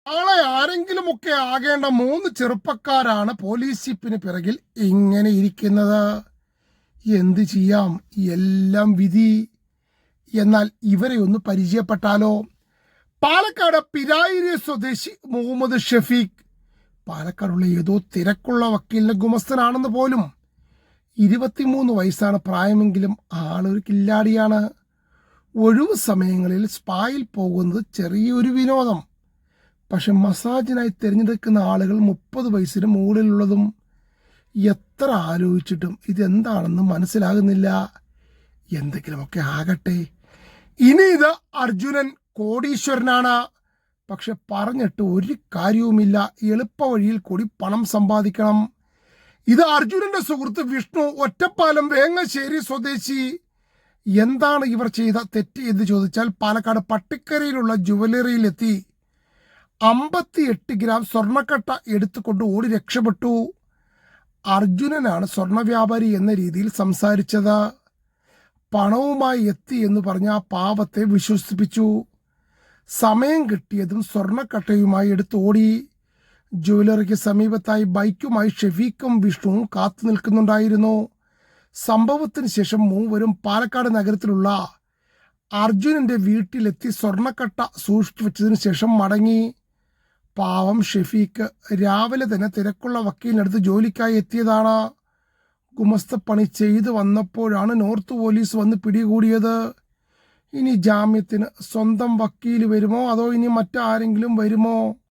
നാളെ ആരെങ്കിലുമൊക്കെ ആകേണ്ട 3 ചെറുപ്പക്കാരാണ് പോലീസ് ജീപ്പിന് പിറകിൽ ഇങ്ങനെ ഇരിക്കുന്നത്. എന്ത് ചെയ്യാം, എല്ലാം വിധി. എന്നാൽ ഇവരെ ഒന്ന് പരിചയപ്പെട്ടാലോ? പാലക്കാട് പിരായിരി സ്വദേശി മുഹമ്മദ് ഷഫീഖ്. പാലക്കാടുള്ള ഏതോ തിരക്കുള്ള വക്കീലിന്റെ ഗുമസ്തനാണെന്ന് പോലും. 23 വയസ്സാണ് പ്രായമെങ്കിലും ആളൊരു കില്ലാടിയാണ്. ഒഴിവു സമയങ്ങളിൽ സ്പായിൽ പോകുന്നത് ചെറിയൊരു വിനോദം. പക്ഷെ മസാജിനായി തിരഞ്ഞെടുക്കുന്ന ആളുകൾ 30 വയസ്സിന് മുകളിലുള്ളതും. എത്ര ആലോചിച്ചിട്ടും ഇതെന്താണെന്ന് മനസ്സിലാകുന്നില്ല. എന്തെങ്കിലുമൊക്കെ ആകട്ടെ. ഇനി ഇത് അർജുനൻ കോടീശ്വരനാണ്. പക്ഷെ പറഞ്ഞിട്ട് ഒരു കാര്യവുമില്ല. എളുപ്പ വഴിയിൽ കൂടി പണം സമ്പാദിക്കണം. ഇത് അർജുനന്റെ സുഹൃത്ത് വിഷ്ണു, ഒറ്റപ്പാലം വേങ്ങശ്ശേരി സ്വദേശി. എന്താണ് ഇവർ ചെയ്ത തെറ്റ് എന്ന് ചോദിച്ചാൽ, പാലക്കാട് പട്ടിക്കരയിലുള്ള ജുവലറിയിലെത്തി 58 ഗ്രാം സ്വർണ്ണക്കട്ട എടുത്തുകൊണ്ട് ഓടി രക്ഷപ്പെട്ടു. അർജുനനാണ് സ്വർണ്ണ വ്യാപാരി എന്ന രീതിയിൽ സംസാരിച്ചത്. പണവുമായി എത്തി എന്ന് പറഞ്ഞ ആ പാവത്തെ വിശ്വസിപ്പിച്ചു. സമയം കിട്ടിയതും സ്വർണ്ണക്കട്ടയുമായി എടുത്ത് ഓടി. ജുവലറിക്ക് സമീപത്തായി ബൈക്കുമായി ഷെഫീഖും വിഷ്ണുവും കാത്തു നിൽക്കുന്നുണ്ടായിരുന്നു. സംഭവത്തിന് ശേഷം മൂവരും പാലക്കാട് നഗരത്തിലുള്ള അർജുനന്റെ വീട്ടിലെത്തി സ്വർണ്ണക്കട്ട സൂക്ഷിച്ചു വെച്ചതിന് ശേഷം മടങ്ങി. പാവം ഷെഫീഖ് രാവിലെ തന്നെ തിരക്കുള്ള വക്കീലിനടുത്ത് ജോലിക്കായി എത്തിയതാണ്. ഗുമസ്തപ്പണി ചെയ്തു വന്നപ്പോഴാണ് നോർത്ത് പോലീസ് വന്ന് പിടികൂടിയത്. ഇനി ജാമ്യത്തിന് സ്വന്തം വക്കീൽ വരുമോ അതോ ഇനി മറ്റാരെങ്കിലും വരുമോ?